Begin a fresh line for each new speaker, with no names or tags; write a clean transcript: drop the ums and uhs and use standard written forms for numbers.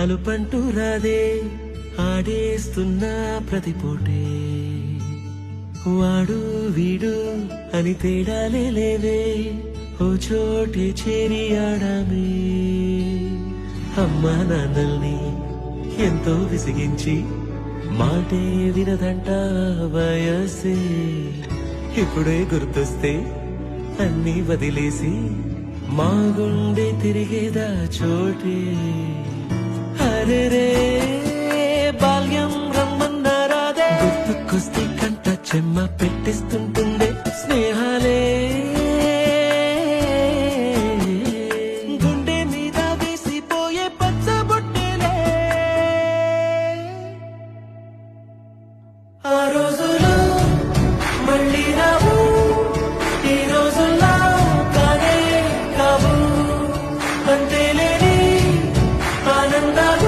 అలుపంటూ రాదే ఆడేస్తున్నా ప్రతిపోటే వాడు వీడు అని తేడాలే లేవే ఓ చోటే చేరి ఆడామే అమ్మా నాన్నల్ని ఎంతో విసిగించి మాటే వినదంట వయసే ఇప్పుడే గుర్తొస్తే అన్నీ వదిలేసి మా గుండె తిరిగేదా చోటే అరెరే బాల్యం రమ్మన్నారాదే గుర్తుకొస్తే కంట చెమ్మ పెట్టిస్తుంటుండే స్నేహాలే గుండె మీద వేసిపోయే పచ్చబొట్టెలే ఆ రోజులు మళ్ళీ రావు ఈ రోజుల్లో కానే కావు అంతేలేని ఆనందాలు